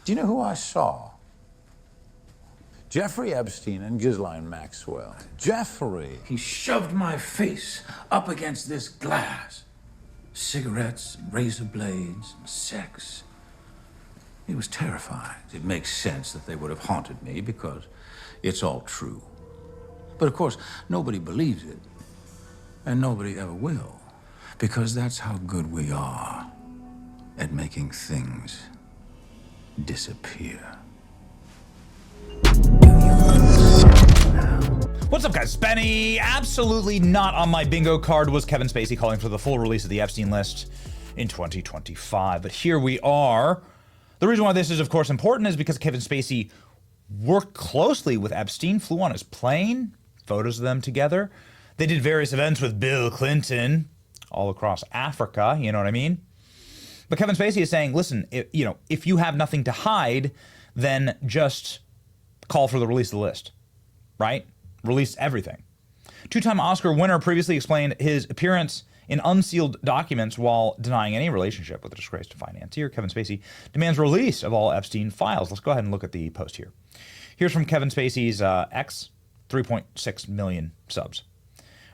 Do you know who I saw? Jeffrey Epstein and Ghislaine Maxwell. Jeffrey. He shoved my face up against this glass. Cigarettes, razor blades, sex. He was terrified. It makes sense that they would have haunted me because it's all true. But of course, nobody believes it. And nobody ever will. Because that's how good we are at making things disappear. What's up, guys? Benny. Absolutely not on my bingo card was Kevin Spacey calling for the full release of the Epstein list in 2025. But here we are. The reason why this is, of course, important is because Kevin Spacey worked closely with Epstein, flew on his plane, photos of them together. They did various events with Bill Clinton all across Africa, you know what I mean? But Kevin Spacey is saying, listen, if you have nothing to hide, then just call for the release of the list, right? Release everything. Two-time Oscar winner previously explained his appearance in unsealed documents while denying any relationship with the disgraced financier. Kevin Spacey demands release of all Epstein files. Let's go ahead and look at the post here. Here's from Kevin Spacey's X, 3.6 million subs.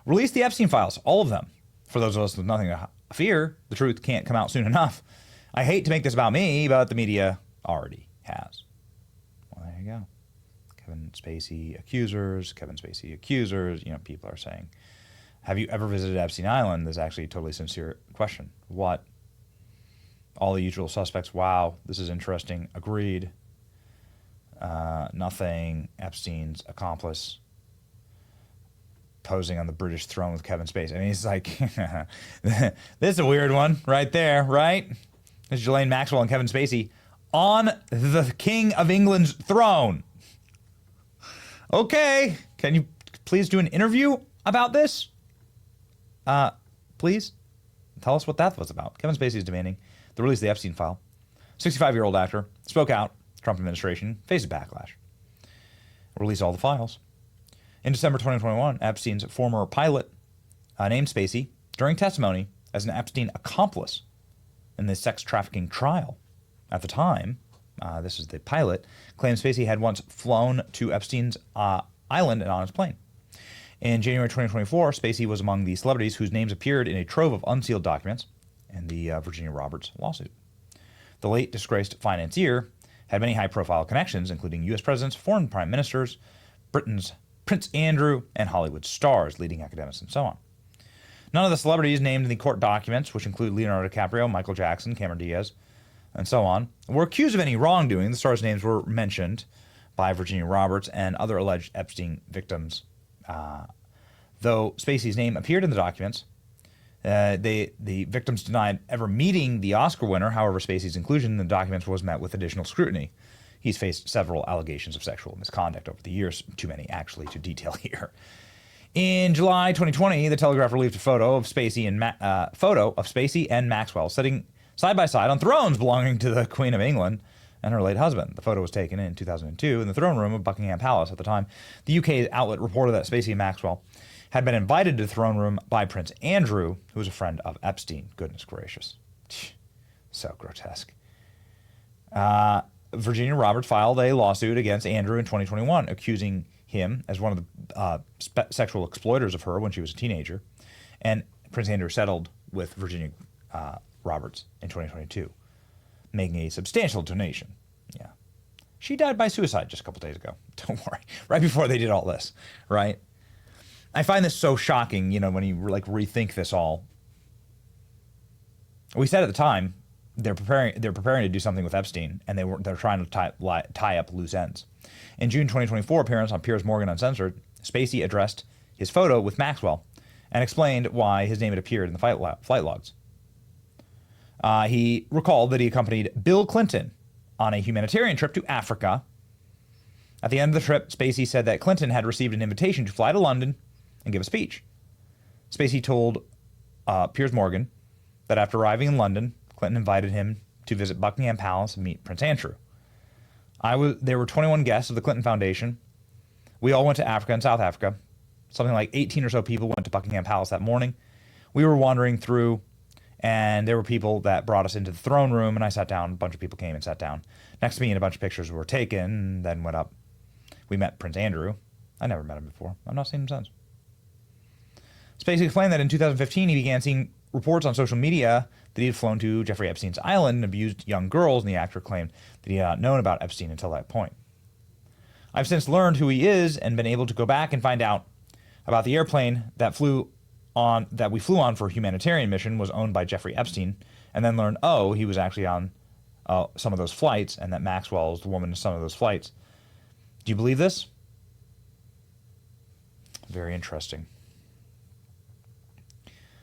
Release the Epstein files, all of them. For those of us with nothing to fear, the truth can't come out soon enough. I hate to make this about me, but the media already has. Well, there you go. Kevin Spacey accusers, people are saying, have you ever visited Epstein Island? This is actually a totally sincere question. What? All the usual suspects, wow, this is interesting, agreed. Nothing, Epstein's accomplice posing on the British throne with Kevin Spacey. I mean, it's like, this is a weird one right there, right? There's Ghislaine Maxwell and Kevin Spacey on the King of England's throne. Okay, can you please do an interview about this? Please tell us what that was about. Kevin Spacey is demanding the release of the Epstein file. 65-year-old actor spoke out. Trump administration faces backlash. Release all the files. In December 2021, Epstein's former pilot named Spacey during testimony as an Epstein accomplice in the sex trafficking trial. At the time, this is the pilot, claimed Spacey had once flown to Epstein's island and on his plane. In January 2024, Spacey was among the celebrities whose names appeared in a trove of unsealed documents in the Virginia Roberts lawsuit. The late disgraced financier had many high-profile connections, including U.S. presidents, foreign prime ministers, Britain's Prince Andrew, and Hollywood stars, leading academics, and so on. None of the celebrities named in the court documents, which include Leonardo DiCaprio, Michael Jackson, Cameron Diaz, and so on, were accused of any wrongdoing. The stars' names were mentioned by Virginia Roberts and other alleged Epstein victims. Though Spacey's name appeared in the documents, the victims denied ever meeting the Oscar winner. However, Spacey's inclusion in the documents was met with additional scrutiny. He's faced several allegations of sexual misconduct over the years, too many actually to detail here. In July 2020, The Telegraph released a photo of Spacey and Maxwell sitting side by side on thrones belonging to the Queen of England and her late husband. The photo was taken in 2002 in the throne room of Buckingham Palace. At the time, the UK outlet reported that Spacey and Maxwell had been invited to the throne room by Prince Andrew, who was a friend of Epstein. Goodness gracious. So grotesque. Virginia Roberts filed a lawsuit against Andrew in 2021, accusing him as one of the sexual exploiters of her when she was a teenager. And Prince Andrew settled with Virginia Roberts in 2022, making a substantial donation. Yeah. She died by suicide just a couple days ago. Don't worry. Right before they did all this, right? I find this so shocking, when you rethink this all. We said at the time, they're preparing to do something with Epstein, and they're trying to tie up loose ends. In June 2024 appearance on Piers Morgan Uncensored, Spacey addressed his photo with Maxwell and explained why his name had appeared in the flight logs. He recalled that he accompanied Bill Clinton on a humanitarian trip to Africa. At the end of the trip, Spacey said that Clinton had received an invitation to fly to London and give a speech. Spacey told Piers Morgan that after arriving in London, Clinton invited him to visit Buckingham Palace and meet Prince Andrew. There were 21 guests of the Clinton Foundation. We all went to Africa and South Africa. Something like 18 or so people went to Buckingham Palace that morning. We were wandering through And there were people that brought us into the throne room, and I sat down. A bunch of people came and sat down next to me, and a bunch of pictures were taken, and then went up. We met Prince Andrew. I never met him before. I've not seen him since. Spacey explained that in 2015, he began seeing reports on social media that he had flown to Jeffrey Epstein's island and abused young girls, and the actor claimed that he had not known about Epstein until that point. I've since learned who he is and been able to go back and find out about the airplane that we flew on for a humanitarian mission was owned by Jeffrey Epstein, and then learned, oh, he was actually on some of those flights, and that Maxwell is the woman in some of those flights. Do you believe this? Very interesting.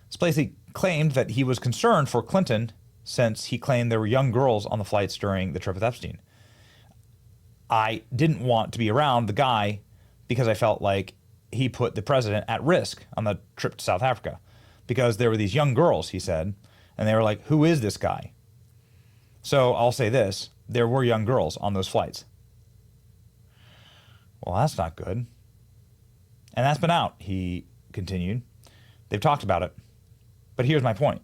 Spacey claimed that he was concerned for Clinton since he claimed there were young girls on the flights during the trip with Epstein. I didn't want to be around the guy because I felt like he put the president at risk on the trip to South Africa because there were these young girls, he said, and they were like, who is this guy? So I'll say this, there were young girls on those flights. Well, that's not good. And that's been out, he continued. They've talked about it. But here's my point.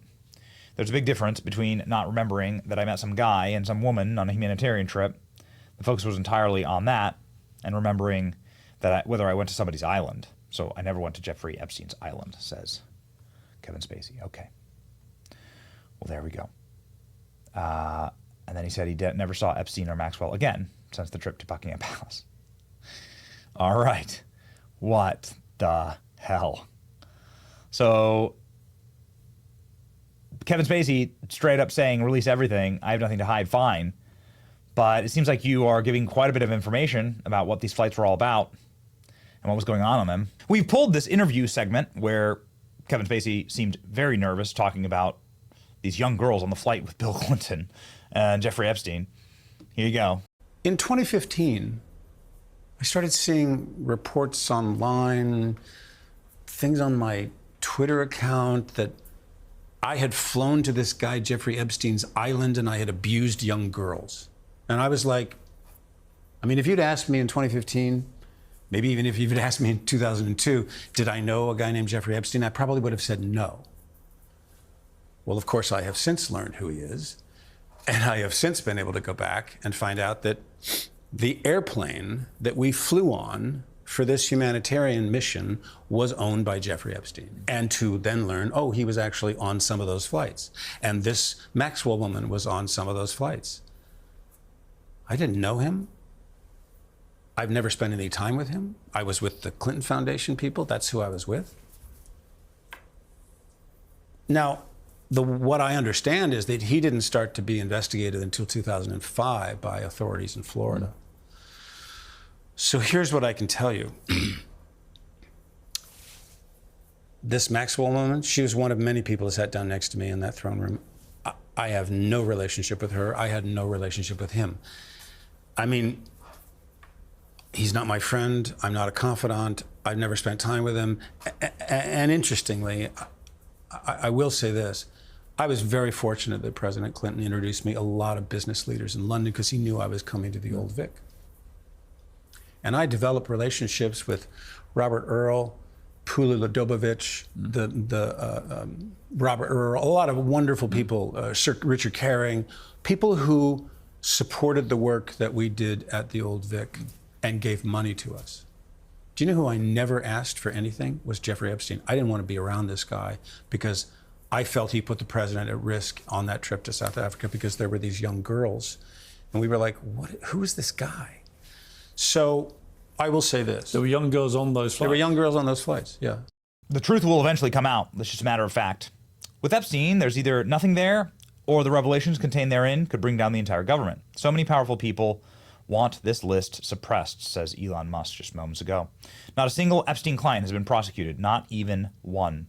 There's a big difference between not remembering that I met some guy and some woman on a humanitarian trip. The focus was entirely on that, and remembering that whether I went to somebody's island. So I never went to Jeffrey Epstein's island, says Kevin Spacey. Okay. Well, there we go. And then he said he never saw Epstein or Maxwell again since the trip to Buckingham Palace. All right. What the hell? So Kevin Spacey straight up saying, release everything. I have nothing to hide. Fine. But it seems like you are giving quite a bit of information about what these flights were all about and what was going on them. We've pulled this interview segment where Kevin Spacey seemed very nervous talking about these young girls on the flight with Bill Clinton and Jeffrey Epstein. Here you go. In 2015, I started seeing reports online, things on my Twitter account that I had flown to this guy Jeffrey Epstein's island and I had abused young girls. And I was like, I mean, if you'd asked me in 2015, maybe even if you'd asked me in 2002, did I know a guy named Jeffrey Epstein? I probably would have said no. Well, of course, I have since learned who he is. And I have since been able to go back and find out that the airplane that we flew on for this humanitarian mission was owned by Jeffrey Epstein. And to then learn, oh, he was actually on some of those flights. And this Maxwell woman was on some of those flights. I didn't know him. I've never spent any time with him. I was with the Clinton Foundation people. That's who I was with. Now, what I understand is that he didn't start to be investigated until 2005 by authorities in Florida. So here's what I can tell you. This Maxwell woman, she was one of many people that sat down next to me in that throne room. I have no relationship with her. I had no relationship with him. I mean, he's not my friend. I'm not a confidant. I've never spent time with him. And interestingly, I will say this. I was very fortunate that President Clinton introduced me a lot of business leaders in London because he knew I was coming to the Old Vic. And I developed relationships with Robert Earl, Pula Ladobovich, Robert Earl, a lot of wonderful people, Sir Richard Caring, people who supported the work that we did at the Old Vic and gave money to us. Do you know who I never asked for anything? Was Jeffrey Epstein. I didn't want to be around this guy because I felt he put the president at risk on that trip to South Africa because there were these young girls. And we were like, who is this guy? So I will say this. There were young girls on those flights. There were young girls on those flights, yeah. The truth will eventually come out. That's just a matter of fact. With Epstein, there's either nothing there or the revelations contained therein could bring down the entire government. So many powerful people want this list suppressed, says Elon Musk just moments ago. Not a single Epstein client has been prosecuted, not even one.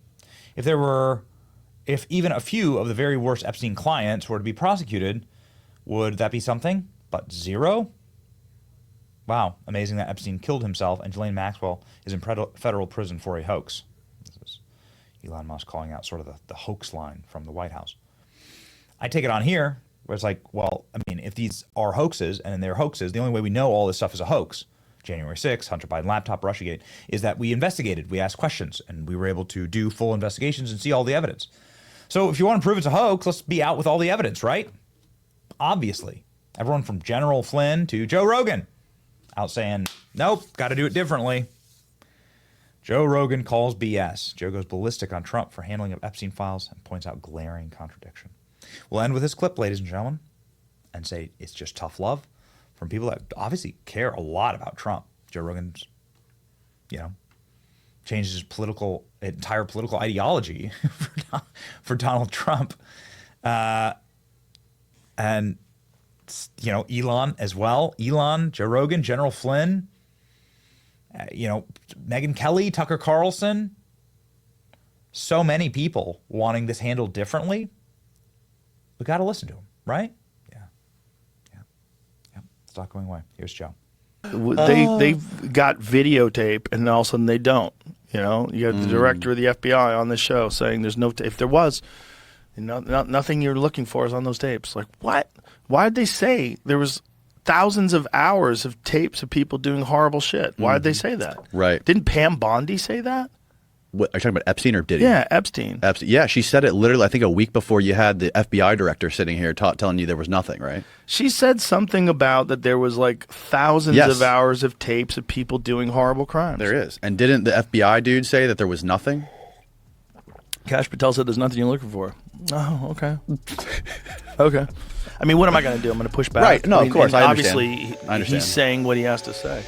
If even a few of the very worst Epstein clients were to be prosecuted, would that be something? But zero? Wow, amazing that Epstein killed himself and Ghislaine Maxwell is in federal prison for a hoax. This is Elon Musk calling out sort of the hoax line from the White House. I take it on here where it's like, well, I mean, if these are hoaxes and they're hoaxes, the only way we know all this stuff is a hoax, January 6th, Hunter Biden laptop, Russiagate, is that we investigated, we asked questions, and we were able to do full investigations and see all the evidence. So if you want to prove it's a hoax, let's be out with all the evidence, right? Obviously. Everyone from General Flynn to Joe Rogan out saying, nope, got to do it differently. Joe Rogan calls BS. Joe goes ballistic on Trump for handling of Epstein files and points out glaring contradiction. We'll end with this clip, ladies and gentlemen, and say it's just tough love from people that obviously care a lot about Trump. Joe Rogan's, changed his entire political ideology for Donald Trump. And, Elon as well. Elon, Joe Rogan, General Flynn, Megyn Kelly, Tucker Carlson. So many people wanting this handled differently. We got to listen to them, right? Yeah. It's not going away. Here's Joe. They've got videotape, and all of a sudden they don't. You have the director of the FBI on the show saying there's no if there was, nothing you're looking for is on those tapes. Like, what? Why did they say there was thousands of hours of tapes of people doing horrible shit? Why did they say that? Right. Didn't Pam Bondi say that? What, are you talking about Epstein or Diddy? Yeah, Epstein. Yeah, she said it literally, I think, a week before you had the FBI director sitting here telling you there was nothing, right? She said something about that there was like thousands of hours of tapes of people doing horrible crimes. There is. And didn't the FBI dude say that there was nothing? Kash Patel said there's nothing you're looking for. Oh, okay. Okay. I mean, what am I going to do? I'm going to push back. Right. No, of course. I understand. Obviously, he's saying what he has to say.